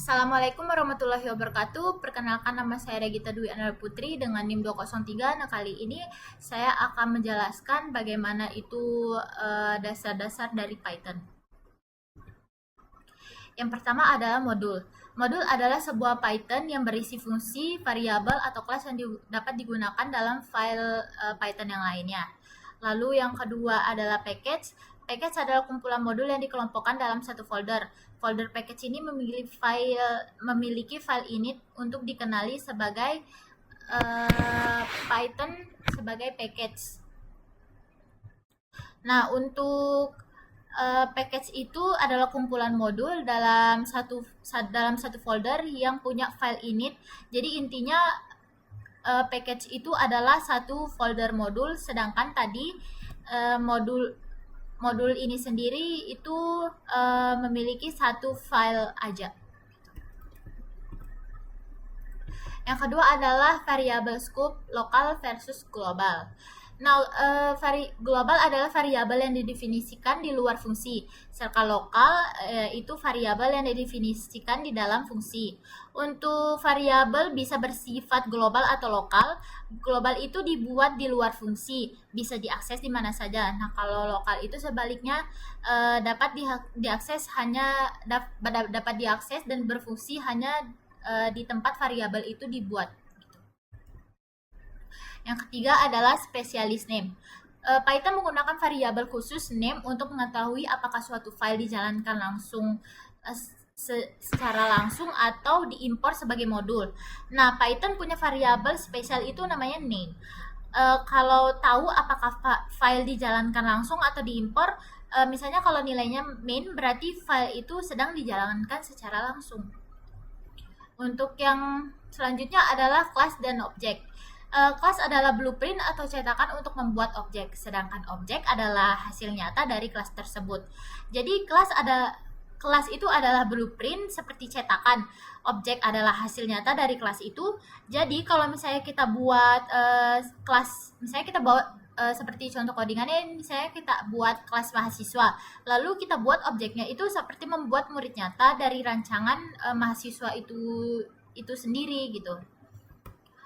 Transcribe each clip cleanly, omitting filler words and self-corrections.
Assalamualaikum warahmatullahi wabarakatuh. Perkenalkan, nama saya Regita Dwi Anwar Putri dengan NIM 203. Nah, kali ini saya akan menjelaskan bagaimana itu dasar-dasar dari Python. Yang pertama adalah modul. Modul adalah sebuah Python yang berisi fungsi, variabel, atau kelas yang dapat digunakan dalam file Python yang lainnya. Lalu yang kedua adalah package. Package adalah kumpulan modul yang dikelompokkan dalam satu folder. Folder package ini memiliki file init untuk dikenali sebagai Python sebagai package. Nah, untuk package itu adalah kumpulan modul dalam satu folder yang punya file init. Jadi intinya package itu adalah satu folder modul, sedangkan tadi modul ini sendiri itu memiliki satu file aja. Yang kedua adalah variabel scope, lokal versus global. Nah, global adalah variabel yang didefinisikan di luar fungsi, sedangkan lokal itu variabel yang didefinisikan di dalam fungsi. Untuk variabel bisa bersifat global atau lokal. Global itu dibuat di luar fungsi, bisa diakses di mana saja. Nah, kalau lokal itu sebaliknya dapat diakses dan berfungsi hanya di tempat variabel itu dibuat. Yang ketiga adalah specialist name. Python menggunakan variabel khusus name untuk mengetahui apakah suatu file dijalankan langsung secara langsung atau diimpor sebagai modul. Nah, Python punya variabel spesial itu namanya name. Kalau tahu apakah file dijalankan langsung atau diimpor, misalnya kalau nilainya main, berarti file itu sedang dijalankan secara langsung. Untuk yang selanjutnya adalah kelas dan objek. Kelas adalah blueprint atau cetakan untuk membuat objek, sedangkan objek adalah hasil nyata dari kelas tersebut. Jadi kelas itu adalah blueprint seperti cetakan, objek adalah hasil nyata dari kelas itu. Jadi kalau misalnya kita buat kelas, misalnya kita buat seperti contoh codingannya, misalnya kita buat kelas mahasiswa, lalu kita buat objeknya itu seperti membuat murid nyata dari rancangan mahasiswa itu sendiri gitu.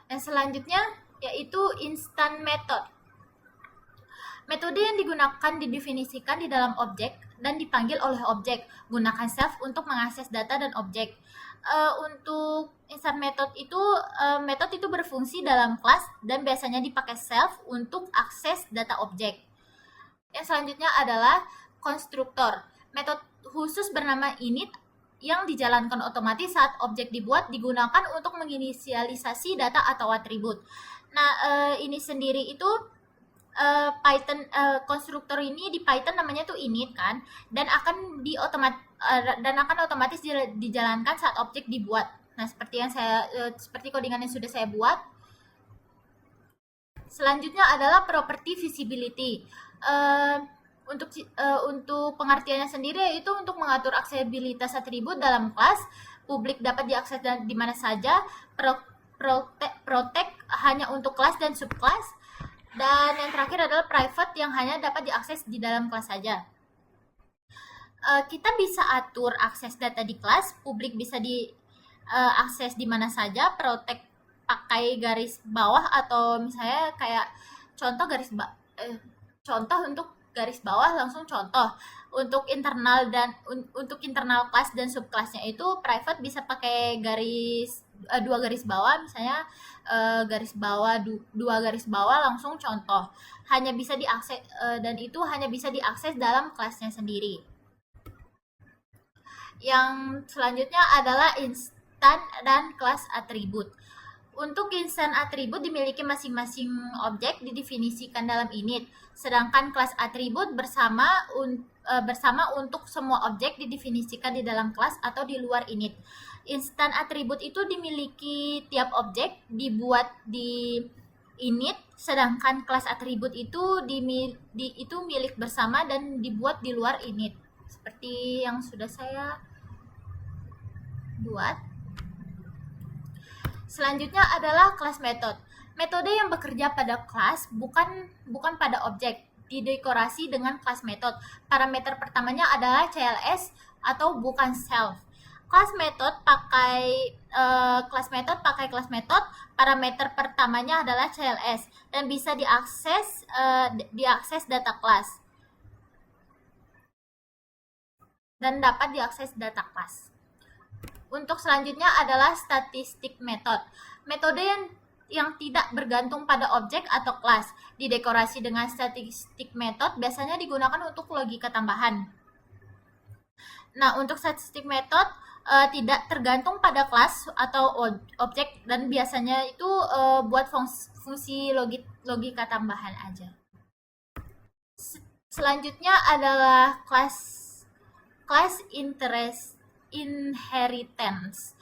Yang selanjutnya yaitu instant method. Metode yang digunakan didefinisikan di dalam objek dan dipanggil oleh objek. Gunakan self untuk mengakses data dan objek. Untuk instant method itu berfungsi dalam kelas dan biasanya dipakai self untuk akses data objek. Yang selanjutnya adalah konstruktor. Metode khusus bernama init yang dijalankan otomatis saat objek dibuat digunakan untuk menginisialisasi data atau atribut. Nah, ini sendiri itu Python konstruktor ini di Python namanya tuh init kan, dan akan otomatis dijalankan saat objek dibuat. Nah, seperti codingan yang sudah saya buat. Selanjutnya adalah property visibility. Untuk pengertiannya sendiri itu untuk mengatur aksesibilitas atribut dalam kelas, publik dapat diakses di mana saja, protect hanya untuk kelas dan subkelas, dan yang terakhir adalah private yang hanya dapat diakses di dalam kelas saja. Kita bisa atur akses data di kelas, publik bisa diakses di mana saja, protect pakai garis bawah atau misalnya kayak contoh untuk garis bawah langsung contoh. Untuk internal kelas dan subkelasnya itu private bisa pakai dua garis bawah, misalnya garis bawah dua garis bawah langsung contoh. Hanya bisa diakses dan itu hanya bisa diakses dalam kelasnya sendiri. Yang selanjutnya adalah instan dan kelas atribut. Untuk instan atribut dimiliki masing-masing objek didefinisikan dalam init, sedangkan kelas atribut bersama untuk semua objek didefinisikan di dalam kelas atau di luar init. Instan atribut itu dimiliki tiap objek dibuat di init, sedangkan kelas atribut itu milik bersama dan dibuat di luar init. Seperti yang sudah saya buat. Selanjutnya adalah class method. Metode yang bekerja pada kelas bukan pada objek. Didekorasi dengan class method. Parameter pertamanya adalah CLS atau bukan self. Class method pakai class method, parameter pertamanya adalah CLS dan bisa diakses data class dan dapat diakses data class. Untuk selanjutnya adalah statistic method. Metode yang tidak bergantung pada objek atau kelas. Didekorasi dengan statistic method biasanya digunakan untuk logika tambahan. Nah, untuk statistic method tidak tergantung pada kelas atau objek dan biasanya itu buat fungsi logika tambahan aja. Selanjutnya adalah class inheritance.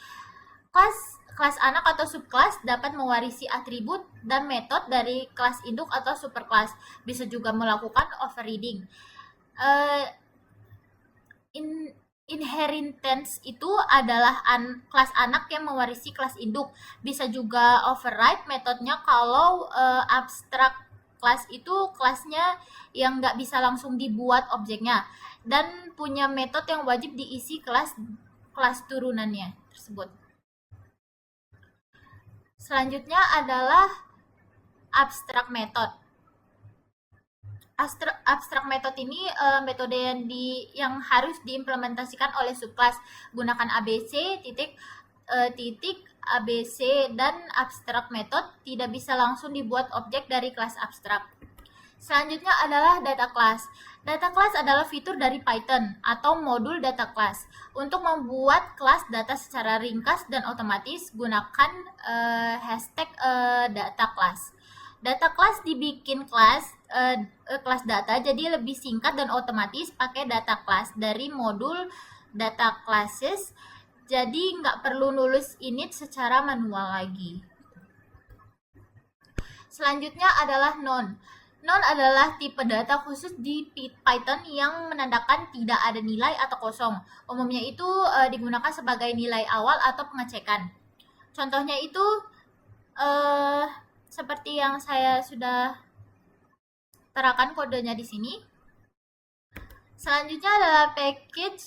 Kelas anak atau subkelas dapat mewarisi atribut dan metode dari kelas induk atau superkelas. Bisa juga melakukan overriding. Inheritance itu adalah kelas anak yang mewarisi kelas induk. Bisa juga override metodenya kalau abstrak kelas itu kelasnya yang nggak bisa langsung dibuat objeknya dan punya metode yang wajib diisi kelas turunannya tersebut. Selanjutnya adalah abstract method. Abstract method ini metode yang harus diimplementasikan oleh subkelas. Gunakan ABC, titik ABC dan abstract method tidak bisa langsung dibuat objek dari kelas abstrak. Selanjutnya adalah data class. Data class adalah fitur dari Python atau modul data class. Untuk membuat kelas data secara ringkas dan otomatis, gunakan hashtag data class. Data class dibikin kelas data jadi lebih singkat dan otomatis pakai data class dari modul data classes. Jadi nggak perlu nulis init secara manual lagi. Selanjutnya adalah non. Non adalah tipe data khusus di Python yang menandakan tidak ada nilai atau kosong. Umumnya itu digunakan sebagai nilai awal atau pengecekan. Contohnya itu seperti yang saya sudah terangkan kodenya di sini. Selanjutnya adalah packing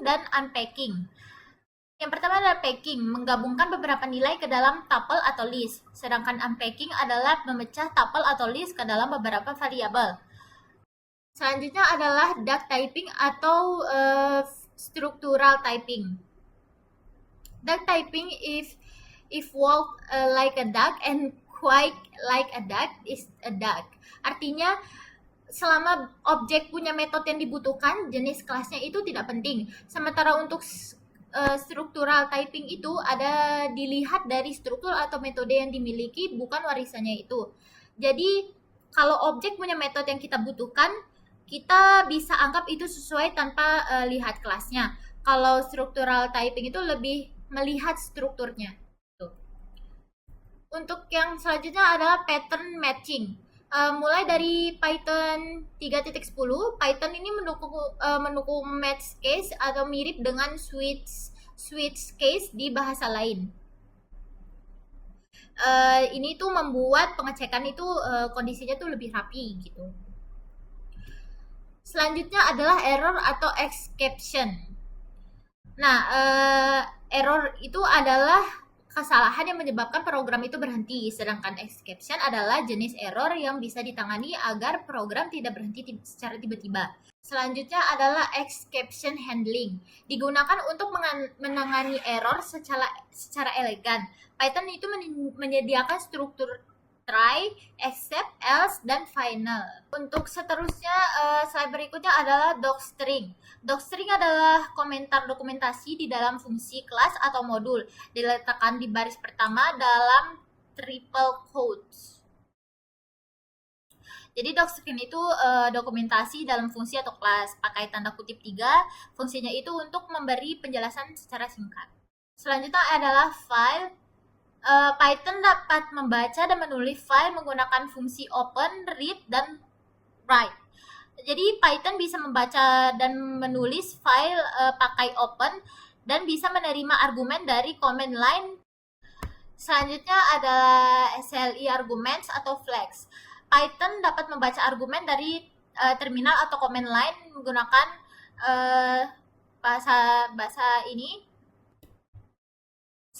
dan unpacking. Yang pertama adalah packing, menggabungkan beberapa nilai ke dalam tuple atau list. Sedangkan unpacking adalah memecah tuple atau list ke dalam beberapa variabel. Selanjutnya adalah duck typing atau structural typing. Duck typing if walk like a duck and quack like a duck is a duck. Artinya selama objek punya metode yang dibutuhkan, jenis kelasnya itu tidak penting. Sementara untuk struktural typing itu ada dilihat dari struktur atau metode yang dimiliki, bukan warisannya itu. Jadi kalau objek punya metode yang kita butuhkan, kita bisa anggap itu sesuai tanpa lihat kelasnya. Kalau struktural typing itu lebih melihat strukturnya. Tuh. Untuk yang selanjutnya adalah pattern matching. Mulai dari Python 3.10, Python ini mendukung match case atau mirip dengan switch case di bahasa lain. Ini tuh membuat pengecekan itu kondisinya tuh lebih rapi gitu. Selanjutnya adalah error atau exception. Nah, error itu adalah kesalahan yang menyebabkan program itu berhenti, sedangkan exception adalah jenis error yang bisa ditangani agar program tidak berhenti secara tiba-tiba. Selanjutnya adalah exception handling. Digunakan untuk menangani error secara elegan. Python itu menyediakan struktur try, except, else, dan final. Untuk seterusnya, slide berikutnya adalah docstring. Docstring adalah komentar dokumentasi di dalam fungsi kelas atau modul. Diletakkan di baris pertama dalam triple quotes. Jadi docstring itu dokumentasi dalam fungsi atau kelas. Pakai tanda kutip 3, fungsinya itu untuk memberi penjelasan secara singkat. Selanjutnya adalah file. Python dapat membaca dan menulis file menggunakan fungsi open, read, dan write. Jadi Python bisa membaca dan menulis file pakai open dan bisa menerima argumen dari command line. Selanjutnya adalah SLI arguments atau flags. Python dapat membaca argumen dari terminal atau command line menggunakan bahasa ini.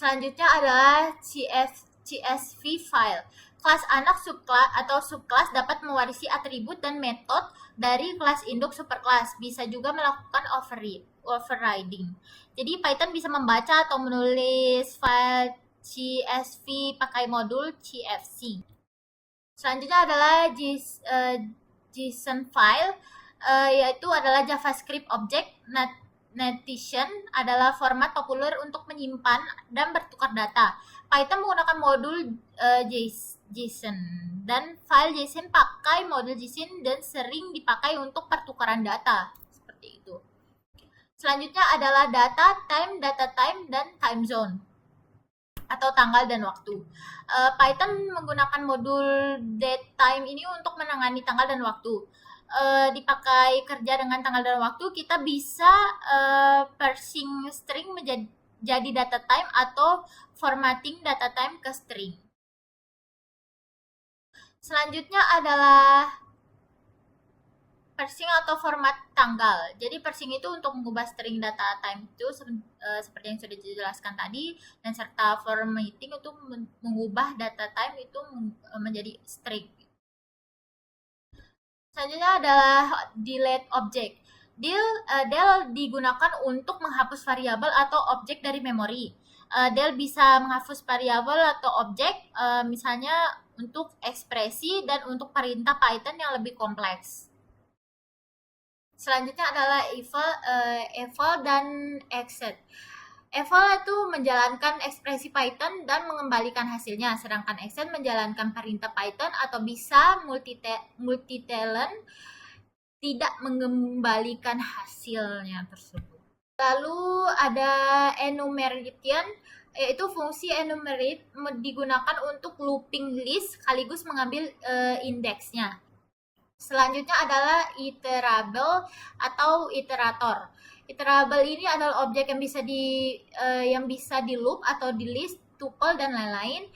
Selanjutnya adalah CSV file. Kelas anak subkelas atau subkelas dapat mewarisi atribut dan metode dari kelas induk superkelas. Bisa juga melakukan overriding. Jadi Python bisa membaca atau menulis file CSV pakai modul CFC. Selanjutnya adalah JSON file, yaitu adalah JavaScript Object Notation adalah format populer untuk menyimpan dan bertukar data. Python menggunakan modul JSON dan file JSON pakai modul JSON dan sering dipakai untuk pertukaran data. Seperti itu. Selanjutnya adalah data time, dan time zone atau tanggal dan waktu. Python menggunakan modul datetime ini untuk menangani tanggal dan waktu. Dipakai kerja dengan tanggal dan waktu, kita bisa parsing string menjadi data time atau formatting data time ke string. Selanjutnya adalah parsing atau format tanggal. Jadi parsing itu untuk mengubah string data time itu seperti yang sudah dijelaskan tadi, dan serta formatting untuk mengubah data time itu menjadi string. Selanjutnya adalah delete object. Del digunakan untuk menghapus variabel atau objek dari memori. Del bisa menghapus variabel atau objek, misalnya untuk ekspresi dan untuk perintah Python yang lebih kompleks. Selanjutnya adalah eval dan exit. Eval itu menjalankan ekspresi Python dan mengembalikan hasilnya, sedangkan exit menjalankan perintah Python atau bisa multi-talent tidak mengembalikan hasilnya tersebut. Lalu ada enumeration, yaitu fungsi enumerate digunakan untuk looping list sekaligus mengambil indeksnya. Selanjutnya adalah iterable atau iterator. Iterable ini adalah objek yang bisa di loop atau di list, tuple dan lain-lain.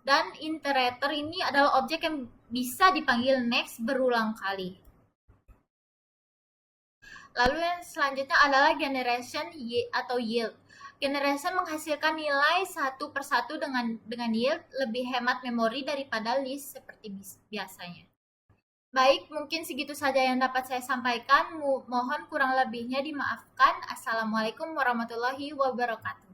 Dan iterator ini adalah objek yang bisa dipanggil next berulang kali. Lalu yang selanjutnya adalah generation atau yield. Generation menghasilkan nilai satu persatu dengan yield, lebih hemat memori daripada list seperti biasanya. Baik, mungkin segitu saja yang dapat saya sampaikan. Mohon kurang lebihnya dimaafkan. Assalamualaikum warahmatullahi wabarakatuh.